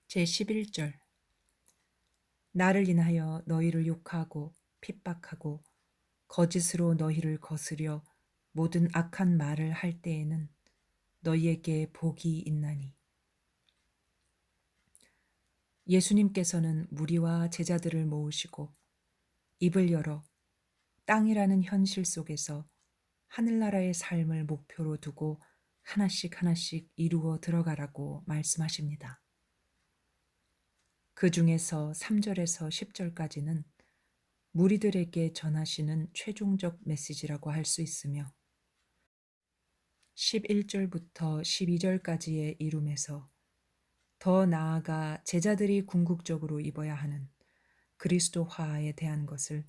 제11절 나를 인하여 너희를 욕하고 핍박하고 거짓으로 너희를 거스려 모든 악한 말을 할 때에는 너희에게 복이 있나니. 예수님께서는 무리와 제자들을 모으시고 입을 열어 땅이라는 현실 속에서 하늘나라의 삶을 목표로 두고 하나씩 하나씩 이루어 들어가라고 말씀하십니다. 그 중에서 3절에서 10절까지는 무리들에게 전하시는 최종적 메시지라고 할 수 있으며 11절부터 12절까지의 이룸에서 더 나아가 제자들이 궁극적으로 입어야 하는 그리스도화에 대한 것을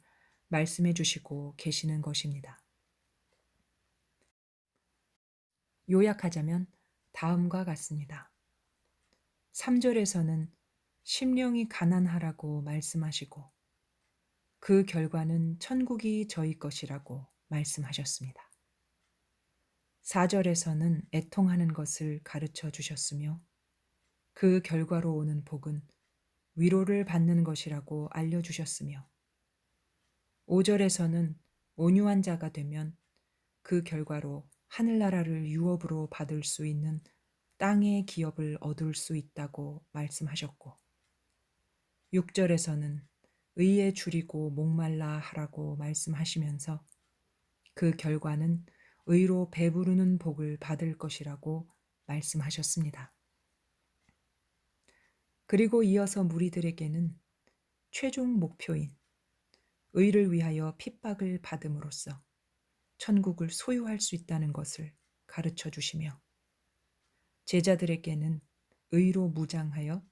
말씀해 주시고 계시는 것입니다. 요약하자면 다음과 같습니다. 3절에서는 심령이 가난하라고 말씀하시고 그 결과는 천국이 저희 것이라고 말씀하셨습니다. 4절에서는 애통하는 것을 가르쳐 주셨으며 그 결과로 오는 복은 위로를 받는 것이라고 알려주셨으며 5절에서는 온유한 자가 되면 그 결과로 하늘나라를 유업으로 받을 수 있는 땅의 기업을 얻을 수 있다고 말씀하셨고 6절에서는 의에 줄이고 목말라 하라고 말씀하시면서 그 결과는 의로 배부르는 복을 받을 것이라고 말씀하셨습니다. 그리고 이어서 무리들에게는 최종 목표인 의를 위하여 핍박을 받음으로써 천국을 소유할 수 있다는 것을 가르쳐 주시며 제자들에게는 의로 무장하여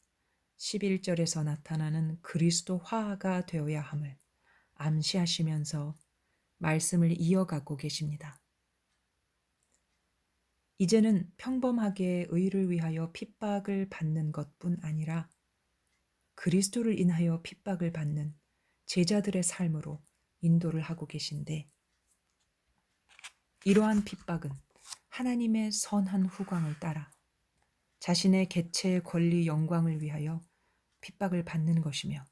11절에서 나타나는 그리스도 화가 되어야 함을 암시하시면서 말씀을 이어가고 계십니다. 이제는 평범하게 의를 위하여 핍박을 받는 것뿐 아니라 그리스도를 인하여 핍박을 받는 제자들의 삶으로 인도를 하고 계신데 이러한 핍박은 하나님의 선한 후광을 따라 자신의 개체의 권리 영광을 위하여 핍박을 받는 것이며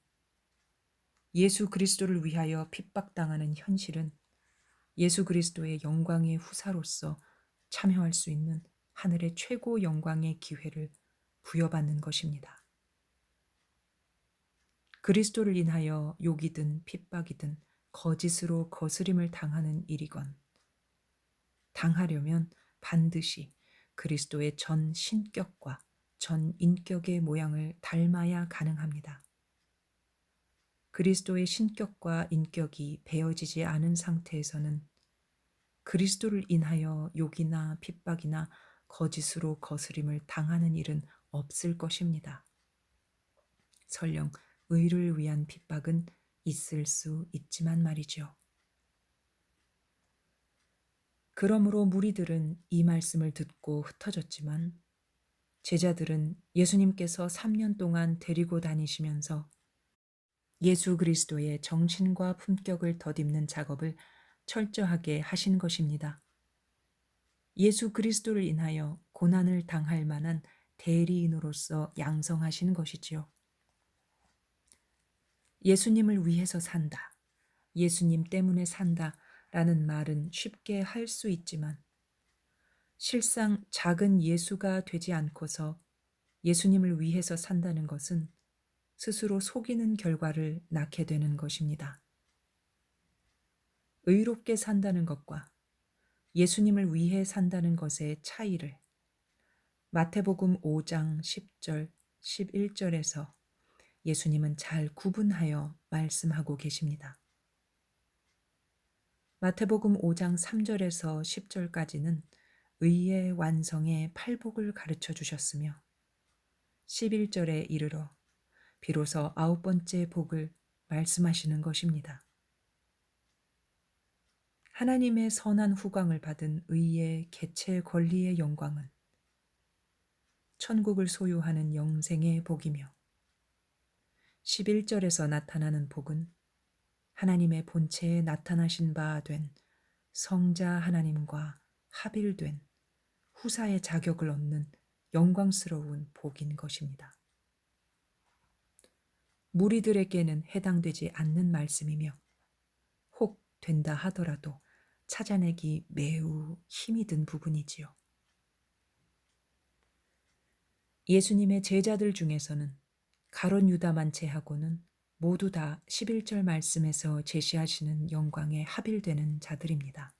예수 그리스도를 위하여 핍박당하는 현실은 예수 그리스도의 영광의 후사로서 참여할 수 있는 하늘의 최고 영광의 기회를 부여받는 것입니다. 그리스도를 인하여 욕이든 핍박이든 거짓으로 거스림을 당하는 일이건 당하려면 반드시 그리스도의 전 신격과 전 인격의 모양을 닮아야 가능합니다. 그리스도의 신격과 인격이 배어지지 않은 상태에서는 그리스도를 인하여 욕이나 핍박이나 거짓으로 거스림을 당하는 일은 없을 것입니다. 설령 의를 위한 핍박은 있을 수 있지만 말이죠. 그러므로 무리들은 이 말씀을 듣고 흩어졌지만 제자들은 예수님께서 3년 동안 데리고 다니시면서 예수 그리스도의 정신과 품격을 덧입는 작업을 철저하게 하신 것입니다. 예수 그리스도를 인하여 고난을 당할 만한 대리인으로서 양성하시는 것이지요. 예수님을 위해서 산다, 예수님 때문에 산다 라는 말은 쉽게 할 수 있지만 실상 작은 예수가 되지 않고서 예수님을 위해서 산다는 것은 스스로 속이는 결과를 낳게 되는 것입니다. 의롭게 산다는 것과 예수님을 위해 산다는 것의 차이를 마태복음 5장 10절, 11절에서 예수님은 잘 구분하여 말씀하고 계십니다. 마태복음 5장 3절에서 10절까지는 의의 완성의 팔복을 가르쳐 주셨으며 11절에 이르러 비로소 9번째 복을 말씀하시는 것입니다. 하나님의 선한 후광을 받은 의의 개체 권리의 영광은 천국을 소유하는 영생의 복이며 11절에서 나타나는 복은 하나님의 본체에 나타나신 바 된 성자 하나님과 합일된 후사의 자격을 얻는 영광스러운 복인 것입니다. 무리들에게는 해당되지 않는 말씀이며 혹 된다 하더라도 찾아내기 매우 힘이 든 부분이지요. 예수님의 제자들 중에서는 가룟 유다만 제하고는 모두 다 11절 말씀에서 제시하시는 영광에 합일되는 자들입니다.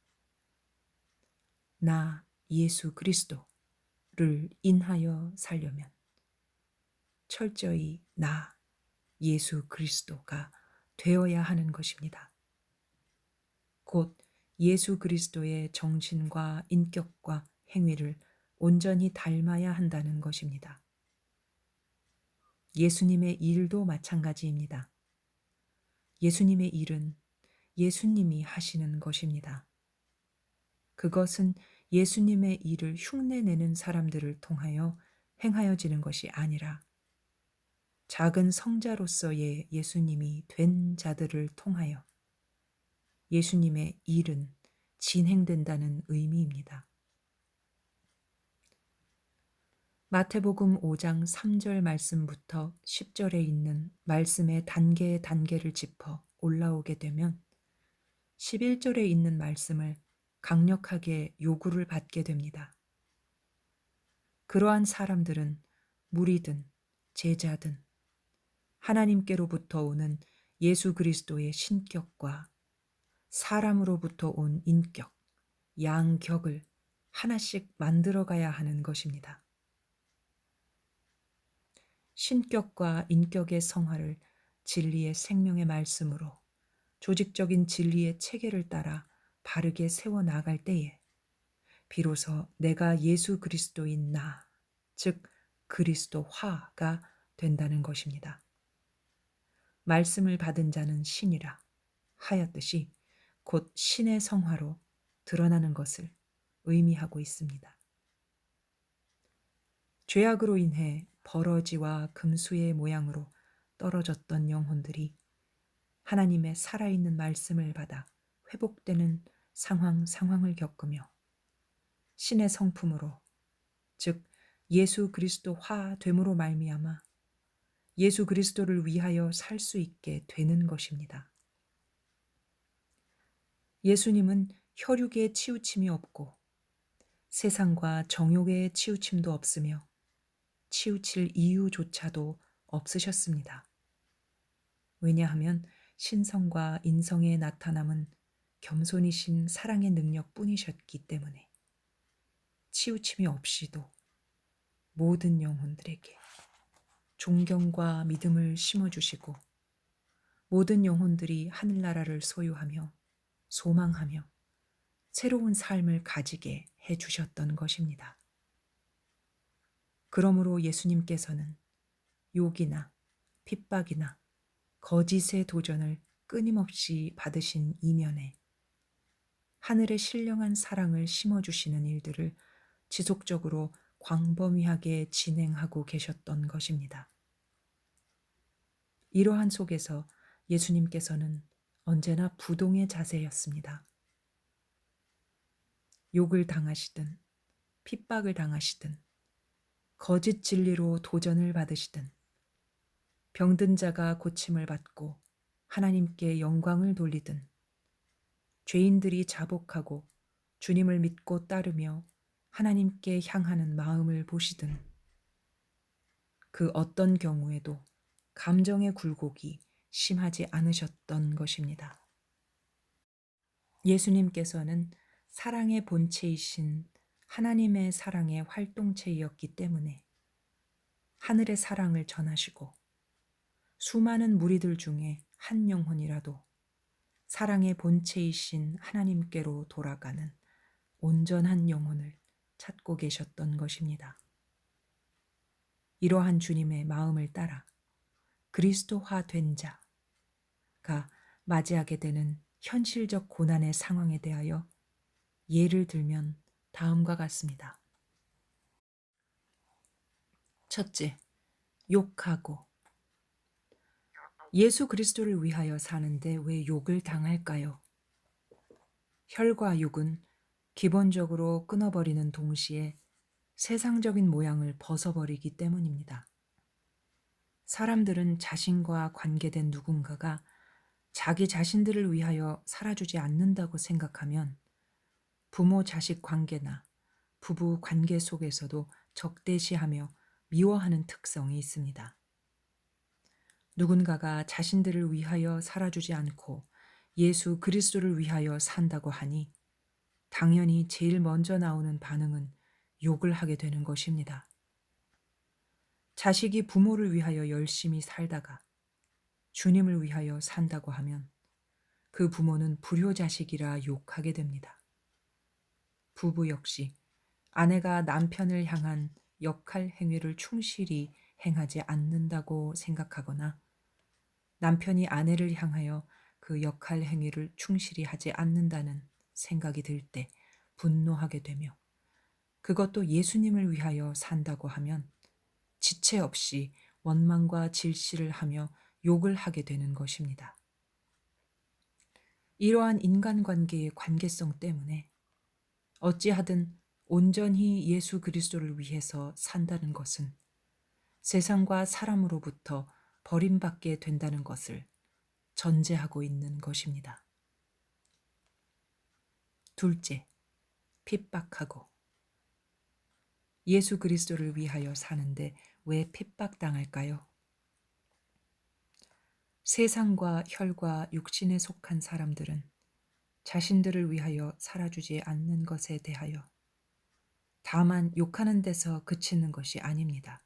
나 예수 그리스도를 인하여 살려면 철저히 나 예수 그리스도가 되어야 하는 것입니다. 곧 예수 그리스도의 정신과 인격과 행위를 온전히 닮아야 한다는 것입니다. 예수님의 일도 마찬가지입니다. 예수님의 일은 예수님이 하시는 것입니다. 그것은 예수님의 일을 흉내내는 사람들을 통하여 행하여지는 것이 아니라 작은 성자로서의 예수님이 된 자들을 통하여 예수님의 일은 진행된다는 의미입니다. 마태복음 5장 3절 말씀부터 10절에 있는 말씀의 단계를 짚어 올라오게 되면 11절에 있는 말씀을 강력하게 요구를 받게 됩니다. 그러한 사람들은 무리든 제자든 하나님께로부터 오는 예수 그리스도의 신격과 사람으로부터 온 인격, 양격을 하나씩 만들어가야 하는 것입니다. 신격과 인격의 성화를 진리의 생명의 말씀으로 조직적인 진리의 체계를 따라 바르게 세워나갈 때에 비로소 내가 예수 그리스도인 나, 즉 그리스도화가 된다는 것입니다. 말씀을 받은 자는 신이라 하였듯이 곧 신의 성화로 드러나는 것을 의미하고 있습니다. 죄악으로 인해 버러지와 금수의 모양으로 떨어졌던 영혼들이 하나님의 살아있는 말씀을 받아 회복되는 상황을 겪으며 신의 성품으로 즉 예수 그리스도화 됨으로 말미암아 예수 그리스도를 위하여 살 수 있게 되는 것입니다. 예수님은 혈육의 치우침이 없고 세상과 정욕의 치우침도 없으며 치우칠 이유조차도 없으셨습니다. 왜냐하면 신성과 인성의 나타남은 겸손이신 사랑의 능력뿐이셨기 때문에 치우침이 없이도 모든 영혼들에게 존경과 믿음을 심어주시고 모든 영혼들이 하늘나라를 소유하며 소망하며 새로운 삶을 가지게 해주셨던 것입니다. 그러므로 예수님께서는 욕이나 핍박이나 거짓의 도전을 끊임없이 받으신 이면에 하늘의 신령한 사랑을 심어주시는 일들을 지속적으로 광범위하게 진행하고 계셨던 것입니다. 이러한 속에서 예수님께서는 언제나 부동의 자세였습니다. 욕을 당하시든 핍박을 당하시든 거짓 진리로 도전을 받으시든 병든 자가 고침을 받고 하나님께 영광을 돌리든 죄인들이 자복하고 주님을 믿고 따르며 하나님께 향하는 마음을 보시든 그 어떤 경우에도 감정의 굴곡이 심하지 않으셨던 것입니다. 예수님께서는 사랑의 본체이신 하나님의 사랑의 활동체이었기 때문에 하늘의 사랑을 전하시고 수많은 무리들 중에 한 영혼이라도 사랑의 본체이신 하나님께로 돌아가는 온전한 영혼을 찾고 계셨던 것입니다. 이러한 주님의 마음을 따라 그리스도화 된 자가 맞이하게 되는 현실적 고난의 상황에 대하여 예를 들면 다음과 같습니다. 첫째, 욕하고. 예수 그리스도를 위하여 사는데 왜 욕을 당할까요? 혈과 육은 기본적으로 끊어버리는 동시에 세상적인 모양을 벗어버리기 때문입니다. 사람들은 자신과 관계된 누군가가 자기 자신들을 위하여 살아주지 않는다고 생각하면 부모 자식 관계나 부부 관계 속에서도 적대시하며 미워하는 특성이 있습니다. 누군가가 자신들을 위하여 살아주지 않고 예수 그리스도를 위하여 산다고 하니 당연히 제일 먼저 나오는 반응은 욕을 하게 되는 것입니다. 자식이 부모를 위하여 열심히 살다가 주님을 위하여 산다고 하면 그 부모는 불효자식이라 욕하게 됩니다. 부부 역시 아내가 남편을 향한 역할 행위를 충실히 행하지 않는다고 생각하거나 남편이 아내를 향하여 그 역할 행위를 충실히 하지 않는다는 생각이 들 때 분노하게 되며 그것도 예수님을 위하여 산다고 하면 지체 없이 원망과 질시를 하며 욕을 하게 되는 것입니다. 이러한 인간관계의 관계성 때문에 어찌하든 온전히 예수 그리스도를 위해서 산다는 것은 세상과 사람으로부터 버림받게 된다는 것을 전제하고 있는 것입니다. 둘째, 핍박하고. 예수 그리스도를 위하여 사는데 왜 핍박당할까요? 세상과 혈과 육신에 속한 사람들은 자신들을 위하여 살아주지 않는 것에 대하여 다만 욕하는 데서 그치는 것이 아닙니다.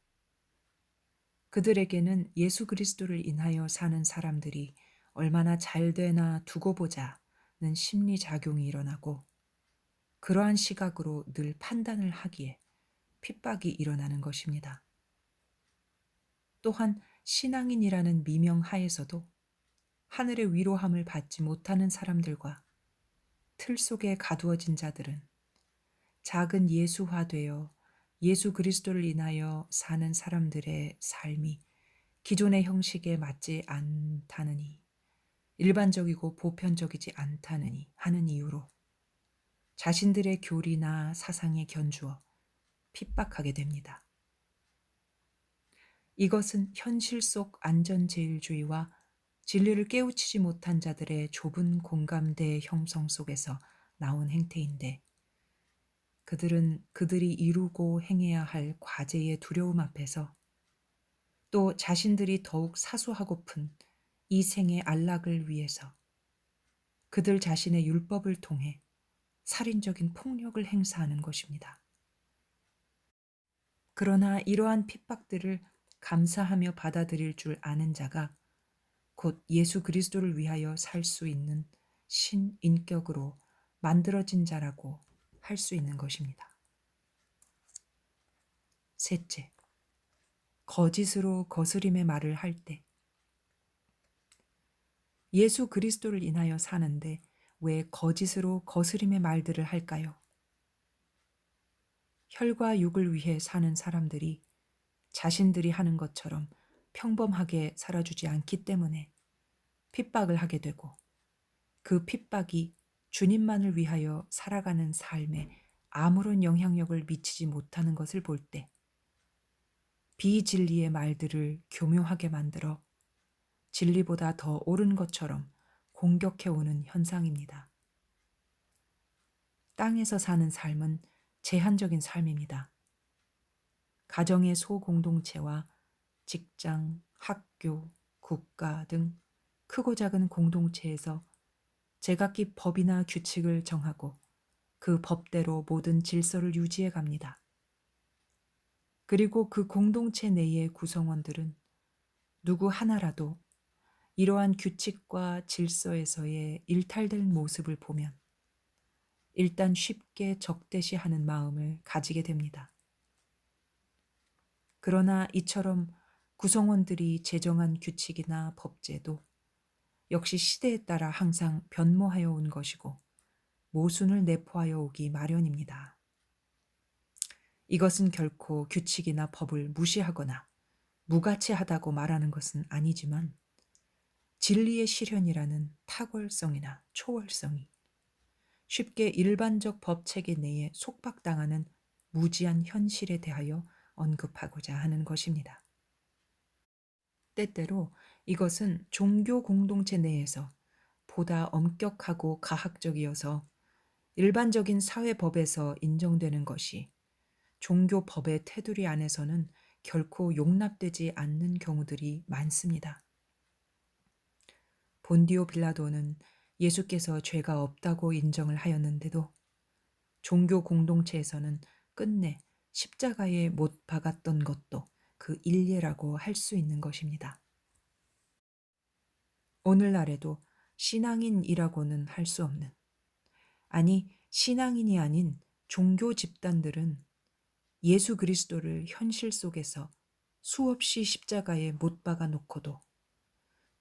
그들에게는 예수 그리스도를 인하여 사는 사람들이 얼마나 잘 되나 두고 보자는 심리작용이 일어나고 그러한 시각으로 늘 판단을 하기에 핍박이 일어나는 것입니다. 또한 신앙인이라는 미명 하에서도 하늘의 위로함을 받지 못하는 사람들과 틀 속에 가두어진 자들은 작은 예수화되어 예수 그리스도를 인하여 사는 사람들의 삶이 기존의 형식에 맞지 않다느니 일반적이고 보편적이지 않다느니 하는 이유로 자신들의 교리나 사상에 견주어 핍박하게 됩니다. 이것은 현실 속 안전제일주의와 진리를 깨우치지 못한 자들의 좁은 공감대 형성 속에서 나온 행태인데 그들은 그들이 이루고 행해야 할 과제의 두려움 앞에서 또 자신들이 더욱 사수하고픈 이 생의 안락을 위해서 그들 자신의 율법을 통해 살인적인 폭력을 행사하는 것입니다. 그러나 이러한 핍박들을 감사하며 받아들일 줄 아는 자가 곧 예수 그리스도를 위하여 살 수 있는 신인격으로 만들어진 자라고 할 수 있는 것입니다. 셋째, 거짓으로 거스림의 말을 할 때 예수 그리스도를 인하여 사는데 왜 거짓으로 거스림의 말들을 할까요? 혈과 육을 위해 사는 사람들이 자신들이 하는 것처럼 평범하게 살아주지 않기 때문에 핍박을 하게 되고 그 핍박이 주님만을 위하여 살아가는 삶에 아무런 영향력을 미치지 못하는 것을 볼 때 비진리의 말들을 교묘하게 만들어 진리보다 더 옳은 것처럼 공격해오는 현상입니다. 땅에서 사는 삶은 제한적인 삶입니다. 가정의 소공동체와 직장, 학교, 국가 등 크고 작은 공동체에서 제각기 법이나 규칙을 정하고 그 법대로 모든 질서를 유지해 갑니다. 그리고 그 공동체 내의 구성원들은 누구 하나라도 이러한 규칙과 질서에서의 일탈된 모습을 보면 일단 쉽게 적대시하는 마음을 가지게 됩니다. 그러나 이처럼 구성원들이 제정한 규칙이나 법제도 역시 시대에 따라 항상 변모하여 온 것이고 모순을 내포하여 오기 마련입니다. 이것은 결코 규칙이나 법을 무시하거나 무가치하다고 말하는 것은 아니지만 진리의 실현이라는 탁월성이나 초월성이 쉽게 일반적 법체계 내에 속박당하는 무지한 현실에 대하여 언급하고자 하는 것입니다. 때때로 이것은 종교 공동체 내에서 보다 엄격하고 가학적이어서 일반적인 사회법에서 인정되는 것이 종교 법의 테두리 안에서는 결코 용납되지 않는 경우들이 많습니다. 본디오 빌라도는 예수께서 죄가 없다고 인정을 하였는데도 종교 공동체에서는 끝내 십자가에 못 박았던 것도 그 일례라고 할 수 있는 것입니다. 오늘날에도 신앙인이라고는 할 수 없는, 아니 신앙인이 아닌 종교 집단들은 예수 그리스도를 현실 속에서 수없이 십자가에 못 박아 놓고도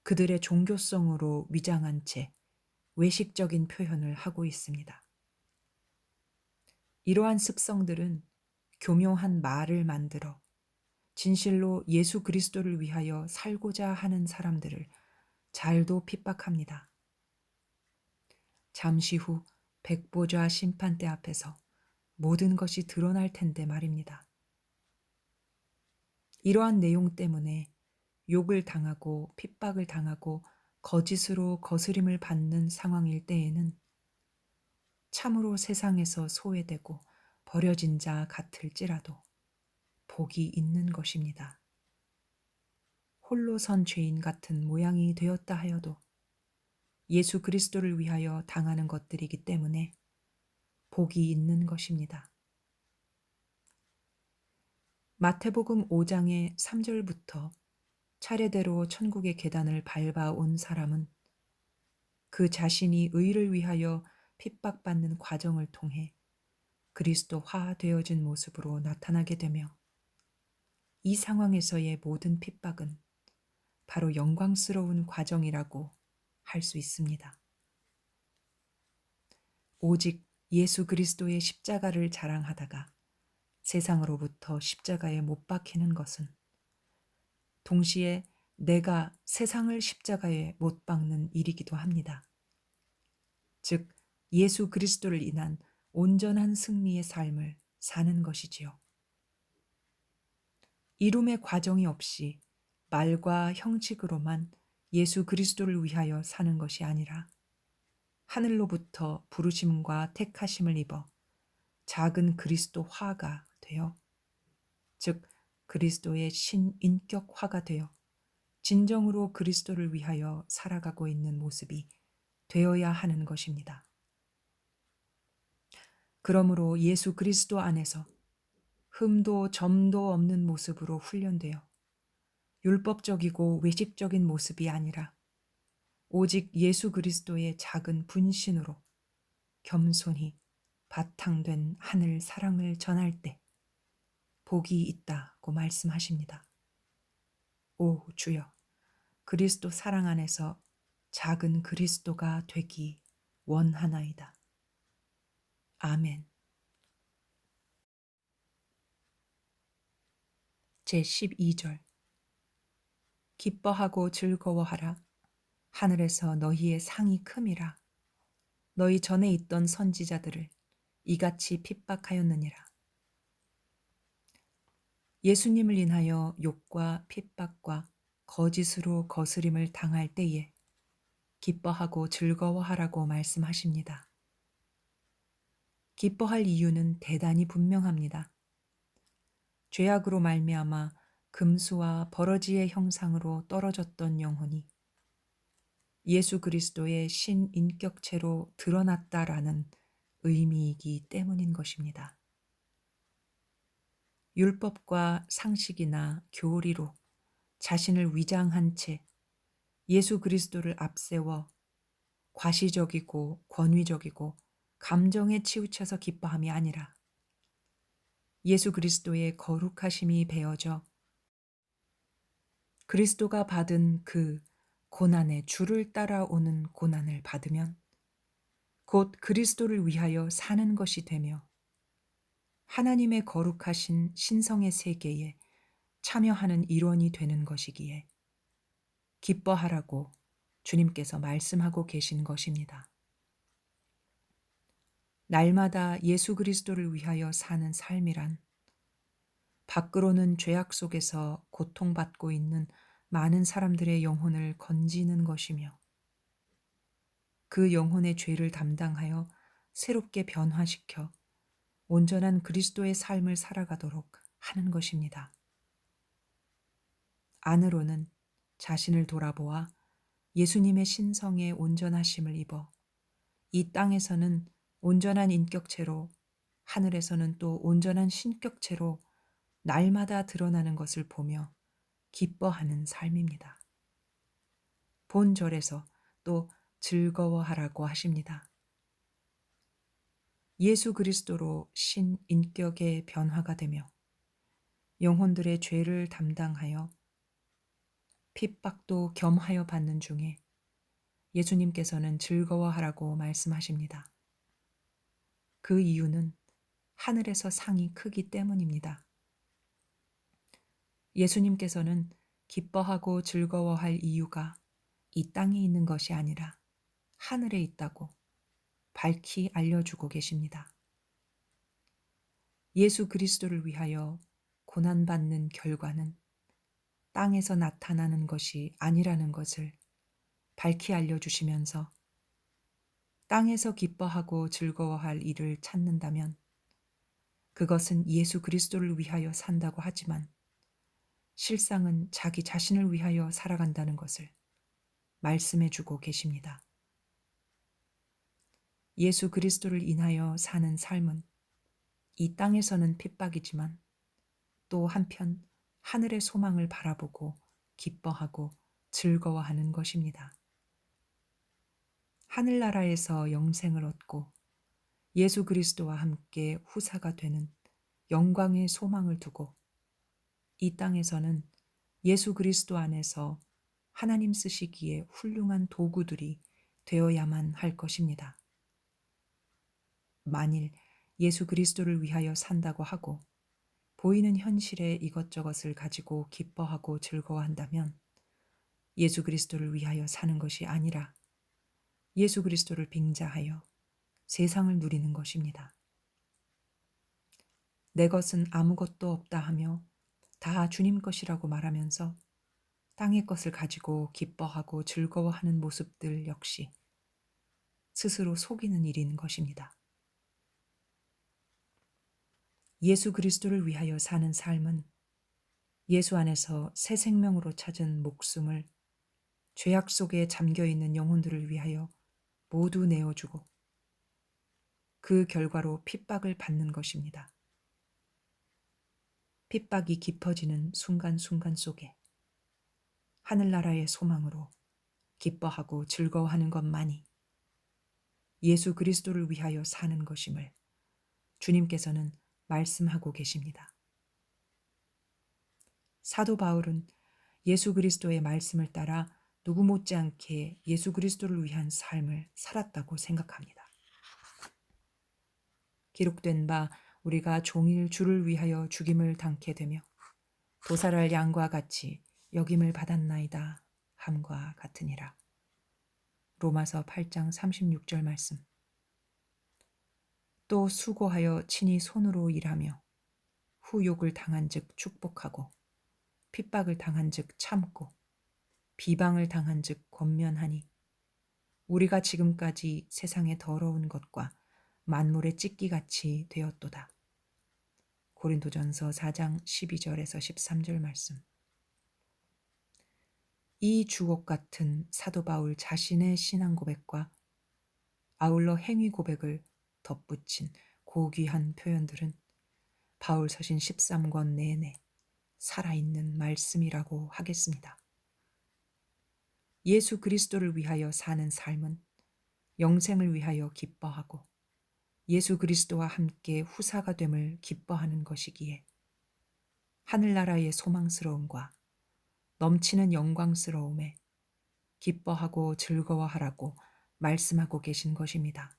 그들의 종교성으로 위장한 채 외식적인 표현을 하고 있습니다. 이러한 습성들은 교묘한 말을 만들어 진실로 예수 그리스도를 위하여 살고자 하는 사람들을 잘도 핍박합니다. 잠시 후 백보좌 심판대 앞에서 모든 것이 드러날 텐데 말입니다. 이러한 내용 때문에 욕을 당하고 핍박을 당하고 거짓으로 거스림을 받는 상황일 때에는 참으로 세상에서 소외되고 버려진 자 같을지라도 복이 있는 것입니다. 홀로 선 죄인 같은 모양이 되었다 하여도 예수 그리스도를 위하여 당하는 것들이기 때문에 복이 있는 것입니다. 마태복음 5장의 3절부터 차례대로 천국의 계단을 밟아온 사람은 그 자신이 의를 위하여 핍박받는 과정을 통해 그리스도화되어진 모습으로 나타나게 되며 이 상황에서의 모든 핍박은 바로 영광스러운 과정이라고 할 수 있습니다. 오직 예수 그리스도의 십자가를 자랑하다가 세상으로부터 십자가에 못 박히는 것은 동시에 내가 세상을 십자가에 못 박는 일이기도 합니다. 즉, 예수 그리스도를 인한 온전한 승리의 삶을 사는 것이지요. 이룸의 과정이 없이 말과 형식으로만 예수 그리스도를 위하여 사는 것이 아니라 하늘로부터 부르심과 택하심을 입어 작은 그리스도화가 되어, 즉 그리스도의 신인격화가 되어 진정으로 그리스도를 위하여 살아가고 있는 모습이 되어야 하는 것입니다. 그러므로 예수 그리스도 안에서 흠도 점도 없는 모습으로 훈련되어 율법적이고 외식적인 모습이 아니라 오직 예수 그리스도의 작은 분신으로 겸손히 바탕된 하늘 사랑을 전할 때 복이 있다고 말씀하십니다. 오 주여, 그리스도 사랑 안에서 작은 그리스도가 되기 원하나이다. 아멘. 제12절. 기뻐하고 즐거워하라. 하늘에서 너희의 상이 큼이라. 너희 전에 있던 선지자들을 이같이 핍박하였느니라. 예수님을 인하여 욕과 핍박과 거짓으로 거스림을 당할 때에 기뻐하고 즐거워하라고 말씀하십니다. 기뻐할 이유는 대단히 분명합니다. 죄악으로 말미암아 금수와 버러지의 형상으로 떨어졌던 영혼이 예수 그리스도의 신인격체로 드러났다라는 의미이기 때문인 것입니다. 율법과 상식이나 교리로 자신을 위장한 채 예수 그리스도를 앞세워 과시적이고 권위적이고 감정에 치우쳐서 기뻐함이 아니라 예수 그리스도의 거룩하심이 배어져 그리스도가 받은 그 고난의 줄을 따라오는 고난을 받으면 곧 그리스도를 위하여 사는 것이 되며 하나님의 거룩하신 신성의 세계에 참여하는 일원이 되는 것이기에 기뻐하라고 주님께서 말씀하고 계신 것입니다. 날마다 예수 그리스도를 위하여 사는 삶이란 밖으로는 죄악 속에서 고통받고 있는 많은 사람들의 영혼을 건지는 것이며 그 영혼의 죄를 담당하여 새롭게 변화시켜 온전한 그리스도의 삶을 살아가도록 하는 것입니다. 안으로는 자신을 돌아보아 예수님의 신성의 온전하심을 입어 이 땅에서는 온전한 인격체로 하늘에서는 또 온전한 신격체로 날마다 드러나는 것을 보며 기뻐하는 삶입니다. 본절에서 또 즐거워하라고 하십니다. 예수 그리스도로 신인격의 변화가 되며 영혼들의 죄를 담당하여 핍박도 겸하여 받는 중에 예수님께서는 즐거워하라고 말씀하십니다. 그 이유는 하늘에서 상이 크기 때문입니다. 예수님께서는 기뻐하고 즐거워할 이유가 이 땅에 있는 것이 아니라 하늘에 있다고 밝히 알려주고 계십니다. 예수 그리스도를 위하여 고난받는 결과는 땅에서 나타나는 것이 아니라는 것을 밝히 알려주시면서 땅에서 기뻐하고 즐거워할 일을 찾는다면 그것은 예수 그리스도를 위하여 산다고 하지만 실상은 자기 자신을 위하여 살아간다는 것을 말씀해 주고 계십니다. 예수 그리스도를 인하여 사는 삶은 이 땅에서는 핍박이지만 또 한편 하늘의 소망을 바라보고 기뻐하고 즐거워하는 것입니다. 하늘나라에서 영생을 얻고 예수 그리스도와 함께 후사가 되는 영광의 소망을 두고 이 땅에서는 예수 그리스도 안에서 하나님 쓰시기에 훌륭한 도구들이 되어야만 할 것입니다. 만일 예수 그리스도를 위하여 산다고 하고 보이는 현실의 이것저것을 가지고 기뻐하고 즐거워한다면 예수 그리스도를 위하여 사는 것이 아니라 예수 그리스도를 빙자하여 세상을 누리는 것입니다. 내 것은 아무것도 없다 하며 다 주님 것이라고 말하면서 땅의 것을 가지고 기뻐하고 즐거워하는 모습들 역시 스스로 속이는 일인 것입니다. 예수 그리스도를 위하여 사는 삶은 예수 안에서 새 생명으로 찾은 목숨을 죄악 속에 잠겨있는 영혼들을 위하여 모두 내어주고 그 결과로 핍박을 받는 것입니다. 핍박이 깊어지는 순간순간 속에 하늘나라의 소망으로 기뻐하고 즐거워하는 것만이 예수 그리스도를 위하여 사는 것임을 주님께서는 말씀하고 계십니다. 사도 바울은 예수 그리스도의 말씀을 따라 누구 못지않게 예수 그리스도를 위한 삶을 살았다고 생각합니다. 기록된 바 우리가 종일 주를 위하여 죽임을 당케 되며 도살할 양과 같이 여김을 받았나이다 함과 같으니라. 로마서 8장 36절 말씀. 또 수고하여 친히 손으로 일하며 후욕을 당한즉 축복하고 핍박을 당한즉 참고 비방을 당한즉 권면하니 우리가 지금까지 세상의 더러운 것과 만물의 찢기같이 되었도다. 고린도전서 4장 12절에서 13절 말씀. 이 주옥 같은 사도 바울 자신의 신앙 고백과 아울러 행위 고백을 덧붙인 고귀한 표현들은 바울 서신 13권 내내 살아있는 말씀이라고 하겠습니다. 예수 그리스도를 위하여 사는 삶은 영생을 위하여 기뻐하고 예수 그리스도와 함께 후사가 됨을 기뻐하는 것이기에 하늘나라의 소망스러움과 넘치는 영광스러움에 기뻐하고 즐거워하라고 말씀하고 계신 것입니다.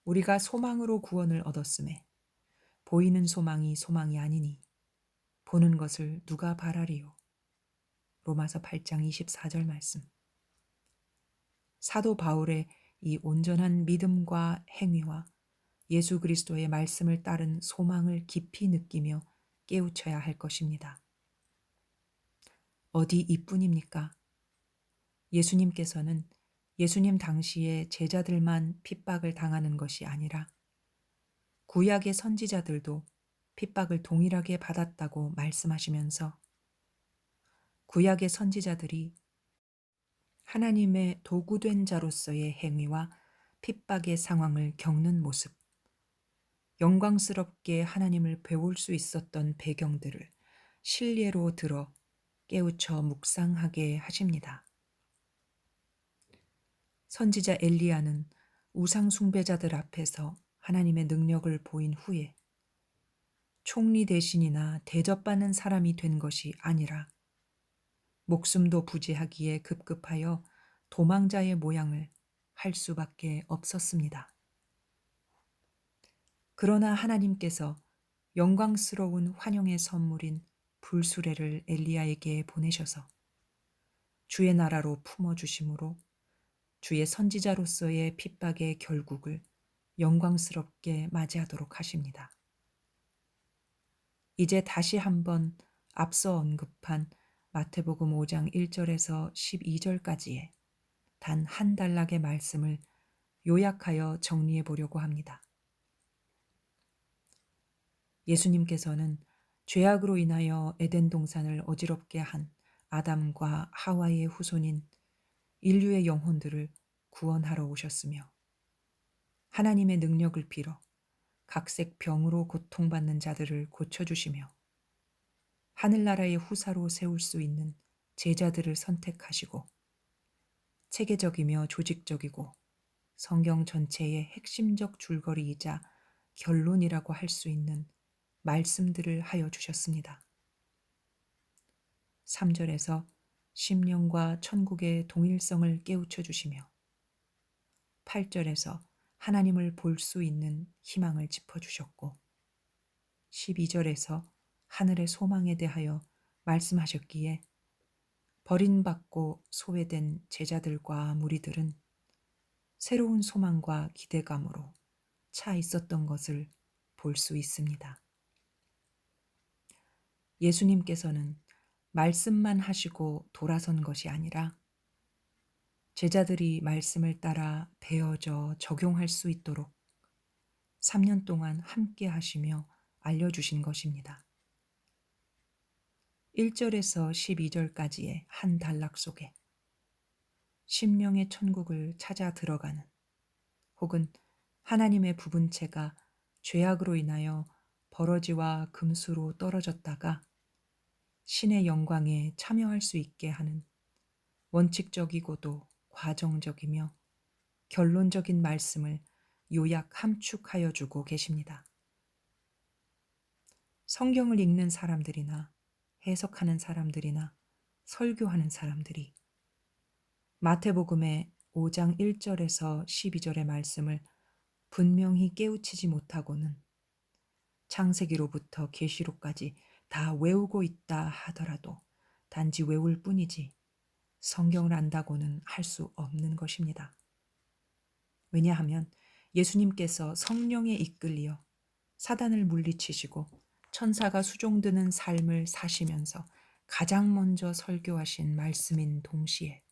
우리가 소망으로 구원을 얻었음에 보이는 소망이 소망이 아니니 보는 것을 누가 바라리요. 로마서 8장 24절 말씀. 사도 바울의 이 온전한 믿음과 행위와 예수 그리스도의 말씀을 따른 소망을 깊이 느끼며 깨우쳐야 할 것입니다. 어디 이뿐입니까? 예수님께서는 예수님 당시에 제자들만 핍박을 당하는 것이 아니라 구약의 선지자들도 핍박을 동일하게 받았다고 말씀하시면서 구약의 선지자들이 하나님의 도구된 자로서의 행위와 핍박의 상황을 겪는 모습, 영광스럽게 하나님을 배울 수 있었던 배경들을 실례로 들어 깨우쳐 묵상하게 하십니다. 선지자 엘리야는 우상 숭배자들 앞에서 하나님의 능력을 보인 후에 총리 대신이나 대접받는 사람이 된 것이 아니라 목숨도 부지하기에 급급하여 도망자의 모양을 할 수밖에 없었습니다. 그러나 하나님께서 영광스러운 환영의 선물인 불수레를 엘리야에게 보내셔서 주의 나라로 품어주심으로 주의 선지자로서의 핍박의 결국을 영광스럽게 맞이하도록 하십니다. 이제 다시 한번 앞서 언급한 마태복음 5장 1절에서 12절까지의 단 한 단락의 말씀을 요약하여 정리해 보려고 합니다. 예수님께서는 죄악으로 인하여 에덴 동산을 어지럽게 한 아담과 하와의 후손인 인류의 영혼들을 구원하러 오셨으며 하나님의 능력을 빌어 각색 병으로 고통받는 자들을 고쳐주시며 하늘나라의 후사로 세울 수 있는 제자들을 선택하시고 체계적이며 조직적이고 성경 전체의 핵심적 줄거리이자 결론이라고 할 수 있는 말씀들을 하여 주셨습니다. 3절에서 심령과 천국의 동일성을 깨우쳐 주시며 8절에서 하나님을 볼 수 있는 희망을 짚어주셨고 12절에서 하늘의 소망에 대하여 말씀하셨기에 버림받고 소외된 제자들과 무리들은 새로운 소망과 기대감으로 차 있었던 것을 볼 수 있습니다. 예수님께서는 말씀만 하시고 돌아선 것이 아니라 제자들이 말씀을 따라 배워져 적용할 수 있도록 3년 동안 함께 하시며 알려주신 것입니다. 1절에서 12절까지의 한 단락 속에 심령의 천국을 찾아 들어가는 혹은 하나님의 부분체가 죄악으로 인하여 버러지와 금수로 떨어졌다가 신의 영광에 참여할 수 있게 하는 원칙적이고도 과정적이며 결론적인 말씀을 요약 함축하여 주고 계십니다. 성경을 읽는 사람들이나 해석하는 사람들이나 설교하는 사람들이 마태복음의 5장 1절에서 12절의 말씀을 분명히 깨우치지 못하고는 창세기로부터 계시록까지 다 외우고 있다 하더라도 단지 외울 뿐이지 성경을 안다고는 할 수 없는 것입니다. 왜냐하면 예수님께서 성령에 이끌리어 사단을 물리치시고 천사가 수종드는 삶을 사시면서 가장 먼저 설교하신 말씀인 동시에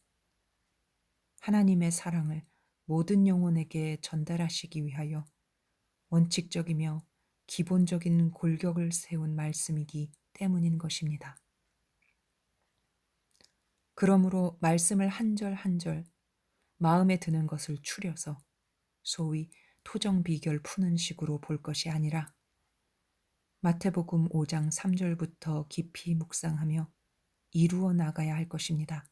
하나님의 사랑을 모든 영혼에게 전달하시기 위하여 원칙적이며 기본적인 골격을 세운 말씀이기 때문인 것입니다. 그러므로 말씀을 한 절 한 절 마음에 드는 것을 추려서 소위 토정 비결 푸는 식으로 볼 것이 아니라 마태복음 5장 3절부터 깊이 묵상하며 이루어 나가야 할 것입니다.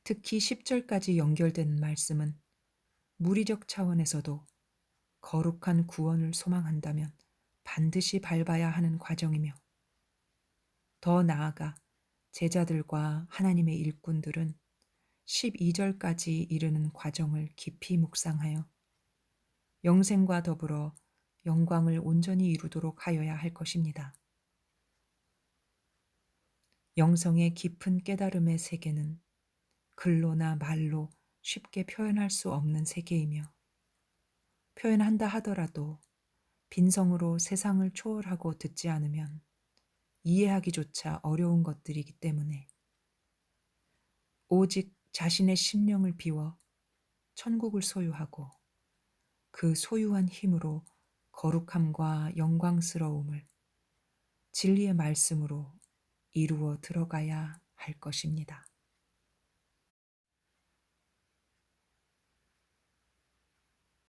특히 10절까지 연결되는 말씀은 무리적 차원에서도 거룩한 구원을 소망한다면 반드시 밟아야 하는 과정이며 더 나아가 제자들과 하나님의 일꾼들은 12절까지 이르는 과정을 깊이 묵상하여 영생과 더불어 영광을 온전히 이루도록 하여야 할 것입니다. 영성의 깊은 깨달음의 세계는 글로나 말로 쉽게 표현할 수 없는 세계이며 표현한다 하더라도 빈성으로 세상을 초월하고 듣지 않으면 이해하기조차 어려운 것들이기 때문에 오직 자신의 심령을 비워 천국을 소유하고 그 소유한 힘으로 거룩함과 영광스러움을 진리의 말씀으로 이루어 들어가야 할 것입니다.